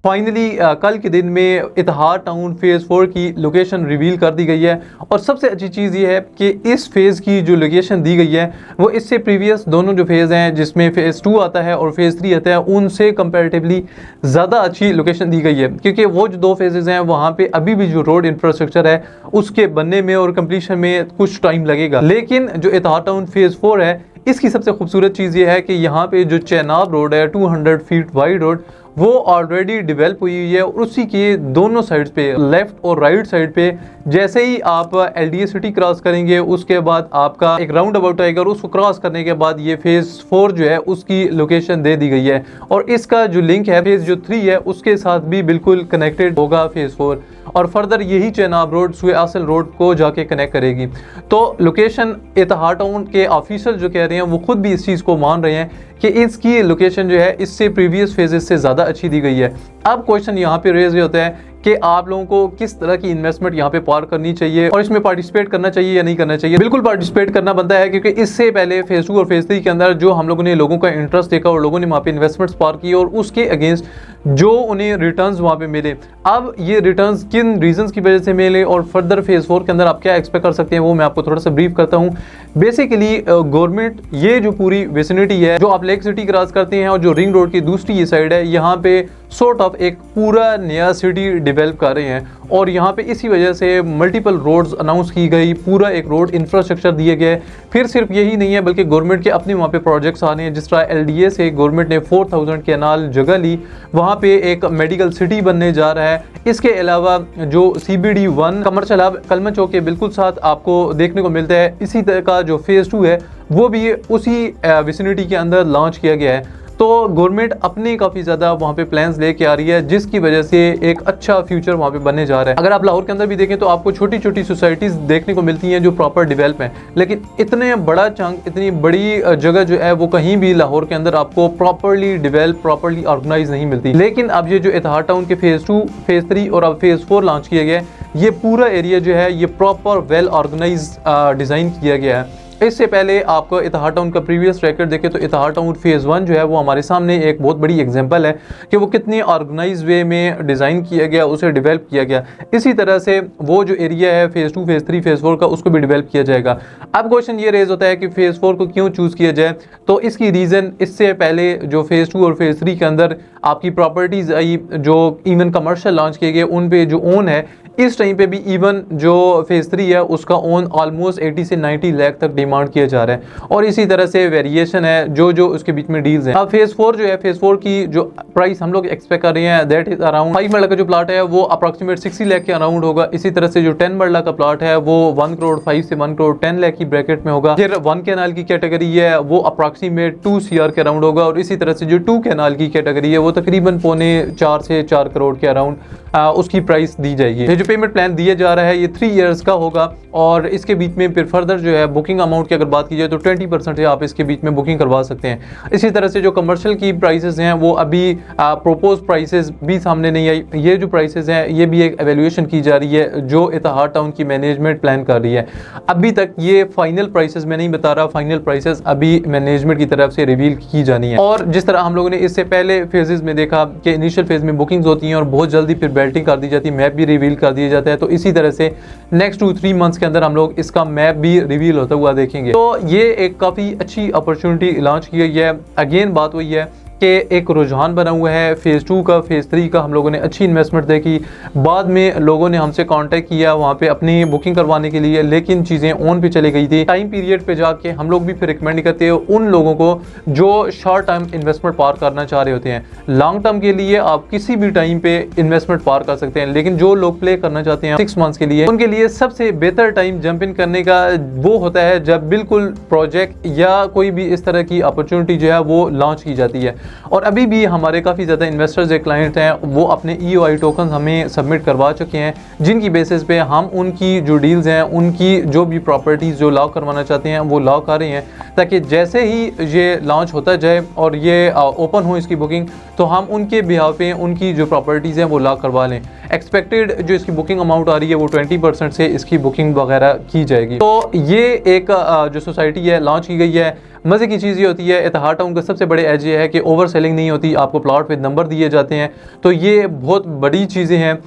Finally कल के दिन में इतिहाद टाउन फेज़ 4 की लोकेशन रिवील कर दी गई है। और सबसे अच्छी चीज़ ये है कि इस फेज़ की जो लोकेशन दी गई है वो इससे प्रीवियस दोनों जो फेज़ हैं जिसमें फेज़ 2 आता है और फेज़ 3 आता है उनसे कंपैरेटिवली ज़्यादा अच्छी लोकेशन दी गई है, क्योंकि वो जो दो फेजेज़ हैं वहाँ पे अभी भी जो रोड इंफ्रास्ट्रक्चर है उसके बनने में और कंप्लीशन में कुछ टाइम लगेगा। लेकिन जो इतिहाद टाउन फेज़ 4 है इसकी सबसे खूबसूरत चीज़ ये है कि यहाँ पे जो चेनाब रोड है 200 फीट वाइड रोड वो ऑलरेडी डेवलप हुई है और उसी के दोनों साइड्स पे लेफ्ट और राइट साइड पे जैसे ही आप LDA सिटी क्रॉस करेंगे उसके बाद आपका एक राउंड अबाउट आएगा और उसको क्रॉस करने के बाद ये फेज़ 4 जो है उसकी लोकेशन दे दी गई है और इसका जो लिंक है फेज़ जो 3 है उसके साथ भी बिल्कुल कनेक्टेड होगा फेज़ 4 और फर्दर यही चेनाब रोड सुए आसल रोड को जाके कनेक्ट करेगी। तो लोकेशन इतिहाद टाउन के ऑफिशियल जो कह रहे हैं वो खुद भी इस चीज़ को मान रहे हैं कि इसकी लोकेशन जो है इससे प्रीवियस फेजेस से ज़्यादा अच्छी दी गई है। अब क्वेश्चन यहाँ पे रेज होता है कि आप लोगों को किस तरह की इन्वेस्टमेंट यहाँ पे पार करनी चाहिए और इसमें पार्टिसिपेट करना चाहिए या नहीं करना चाहिए। बिल्कुल पार्टिसिपेट करना बनता है, क्योंकि इससे पहले फेज़ 2 और फेज़ 3 के अंदर जो हम लोगों ने लोगों का इंटरेस्ट देखा और लोगों ने वहाँ पे इन्वेस्टमेंट्स पार की और उसके अगेंस्ट जो उन्हें रिटर्न्स वहाँ पे मिले, अब ये रिटर्न्स किन रीजंस की वजह से मिले और फर्दर फेज़ 4 के अंदर आप क्या एक्सपेक्ट कर सकते हैं वो मैं आपको थोड़ा सा ब्रीफ करता हूँ। बेसिकली गवर्नमेंट ये जो पूरी विसिनिटी है जो आप लेक सिटी क्रॉस करते हैं और जो रिंग रोड की दूसरी ये साइड है यहाँ पे सॉर्ट ऑफ एक पूरा नया सिटी डेवलप कर रहे हैं और यहाँ पे इसी वजह से मल्टीपल रोड्स अनाउंस की गई, पूरा एक रोड इंफ्रास्ट्रक्चर दिए गए। फिर सिर्फ यही नहीं है बल्कि गवर्नमेंट के अपने वहाँ पे प्रोजेक्ट्स आ रहे हैं, जिस तरह LDA से गवर्नमेंट ने 4000 कैनाल जगह ली, वहाँ पे एक मेडिकल सिटी बनने जा रहा है। इसके अलावा जो CBD 1 कमर्शियल हब कलमा चौक के बिल्कुल साथ आपको देखने को मिलता है, इसी तरह का जो फेज़ 2 है वो भी उसी विसिनिटी के अंदर लॉन्च किया गया है। तो गवर्नमेंट अपने काफ़ी ज़्यादा वहाँ पे प्लान्स लेके आ रही है जिसकी वजह से एक अच्छा फ्यूचर वहाँ पे बनने जा रहा है। अगर आप लाहौर के अंदर भी देखें तो आपको छोटी छोटी सोसाइटीज़ देखने को मिलती हैं जो प्रॉपर डेवलप हैं, लेकिन इतने बड़ा चंक इतनी बड़ी जगह जो है वो कहीं भी लाहौर के अंदर आपको प्रॉपरली डेवलप प्रॉपरली ऑर्गेनाइज नहीं मिलती। लेकिन अब ये जो इतिहाद टाउन के फेज़ 2 फेज़ 3 और अब फेज़ 4 लॉन्च किया गया है, ये पूरा एरिया जो है ये प्रॉपर वेल ऑर्गेनाइज डिज़ाइन किया गया है। इससे पहले आपको इतिहाद टाउन का प्रीवियस रेकॉर्ड देखें तो इतिहाद टाउन फेज़ 1 जो है वो हमारे सामने एक बहुत बड़ी एग्जांपल है कि वो कितनी ऑर्गेनाइज वे में डिज़ाइन किया गया, उसे डेवलप किया गया। इसी तरह से वो जो एरिया है फेज़ 2 फेज़ 3 फेज़ 4 का उसको भी डेवलप किया जाएगा। अब क्वेश्चन ये रेज होता है कि फेज़ 4 को क्यों चूज़ किया जाए, तो इसकी रीज़न इससे पहले जो फेज़ 2 और फेज़ 3 के अंदर आपकी प्रॉपर्टीज़ आई जो इवन कमर्शियल लॉन्च किए गए उन पे जो ओन है इस टाइम पे भी इवन जो फेज़ 3 है उसका ओन ऑलमोस्ट 80 से 90 लाख तक डिमांड किया जा रहा है और इसी तरह से वेरिएशन है जो उसके बीच में डील्स हैं। अब फेज़ 4 जो है फेज़ 4 की जो प्राइस हम लोग एक्सपेक्ट कर रहे हैं दैट इज अराउंड 5 मरला का जो प्लाट है वो अप्रॉक्सीमेट 60 लाख के अराउंड होगा। इसी तरह से जो 10 मरला का प्लाट है वो 1 करोड़ 5 से 1 करोड़ 10 लाख की ब्रैकेट में होगा। फिर 1 कैनाल की कैटेगरी है वो अप्रॉक्सीमेट 2 CR के अराउंड होगा और इसी तरह से जो 2 कैनाल की कैटेगरी है वो तकरीबन 4.25 से 4 करोड़ के अराउंड उसकी प्राइस दी जाएगी। ये जो पेमेंट प्लान दिया जा रहा है ये 3 इयर्स का होगा और इसके बीच में फिर फर्दर जो है बुकिंग अमाउंट की अगर बात की जाए तो 20% आप इसके बीच में बुकिंग करवा सकते हैं। इसी तरह से जो कमर्शियल की प्राइसेस हैं वो अभी प्रोपोज प्राइसेस भी सामने नहीं आई। ये जो प्राइसेस हैं ये भी एक एवेल्यूएशन की जा रही है जो इतिहाद टाउन की मैनेजमेंट प्लान कर रही है। अभी तक ये फाइनल प्राइसेस मैं नहीं बता रहा, फाइनल प्राइसेस अभी मैनेजमेंट की तरफ से रिवील की जानी है। और जिस तरह हम लोगों ने इससे पहले फेजेस में देखा कि इनिशियल फेज में बुकिंग्स होती हैं और बहुत जल्दी फिर बेल्टिंग कर दी जाती है, मैप भी रिवील कर दिया जाता है, तो इसी तरह से नेक्स्ट 2-3 मंथ्स के अंदर हम लोग इसका मैप भी रिवील होता हुआ देखेंगे। तो ये एक काफ़ी अच्छी अपॉर्चुनिटी लॉन्च की गई है। अगेन बात वही है कि एक रुझान बना हुआ है फेज़ 2 का फेज़ 3 का। हम लोगों ने अच्छी इन्वेस्टमेंट देखी, बाद में लोगों ने हमसे कांटेक्ट किया वहाँ पे अपनी बुकिंग करवाने के लिए, लेकिन चीज़ें ऑन पे चली गई थी। टाइम पीरियड पे जाके हम लोग भी फिर रिकमेंड करते हैं उन लोगों को जो शॉर्ट टर्म इन्वेस्टमेंट पार करना चाह रहे होते हैं। लॉन्ग टर्म के लिए आप किसी भी टाइम पे इन्वेस्टमेंट पार कर सकते हैं, लेकिन जो लोग प्ले करना चाहते हैं 6 मंथ्स के लिए उनके लिए सबसे बेहतर टाइम जंप इन करने का वो होता है जब बिल्कुल प्रोजेक्ट या कोई भी इस तरह की अपॉर्चुनिटी जो है वो लॉन्च की जाती है। और अभी भी हमारे काफ़ी ज़्यादा इन्वेस्टर्स या क्लाइंट हैं वो अपने EOI टोकन हमें सबमिट करवा चुके हैं, जिनकी बेसिस पे हम उनकी जो डील्स हैं उनकी जो भी प्रॉपर्टीज़ जो लॉक करवाना चाहते हैं वो लॉक कर रहे हैं, ताकि जैसे ही ये लॉन्च होता जाए और ये ओपन हो इसकी बुकिंग तो हम उनके बिहाव पे उनकी जो प्रॉपर्टीज़ हैं वो लॉक करवा लें। एक्सपेक्टेड जो इसकी बुकिंग अमाउंट आ रही है वो 20% से इसकी बुकिंग वगैरह की जाएगी। तो ये एक जो सोसाइटी है लॉन्च की गई है। मज़े की चीज़ ये होती है इतिहाद टाउन का सबसे बड़े एज ये है कि ओवर सेलिंग नहीं होती, आपको प्लॉट पे नंबर दिए जाते हैं। तो ये बहुत बड़ी चीज़ें हैं,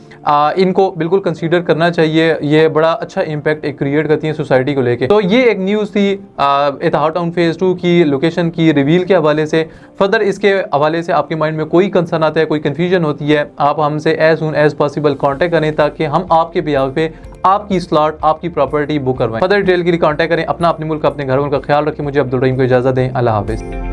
इनको बिल्कुल कंसीडर करना चाहिए। ये बड़ा अच्छा इम्पैक्ट एक क्रिएट करती हैं सोसाइटी को लेके। तो ये एक न्यूज़ थी इतिहाद टाउन फेज़ 2 की लोकेशन की रिवील के हवाले से। फर्दर इसके हवाले से आपके माइंड में कोई कंसर्न आता है, कोई कन्फ्यूजन होती है, आप हमसे as soon as possible contact करें ताकि हम आपके बिहाफ पे आपकी स्लॉट, आपकी प्रॉपर्टी बुक करवाएं। फर्दर डिटेल के लिए कॉन्टैक्ट करें। अपने मुल्क, अपने घर का ख्याल रखें। मुझे अब्दुल रहीम को इजाज़त दें। अल्लाह हाफिज़।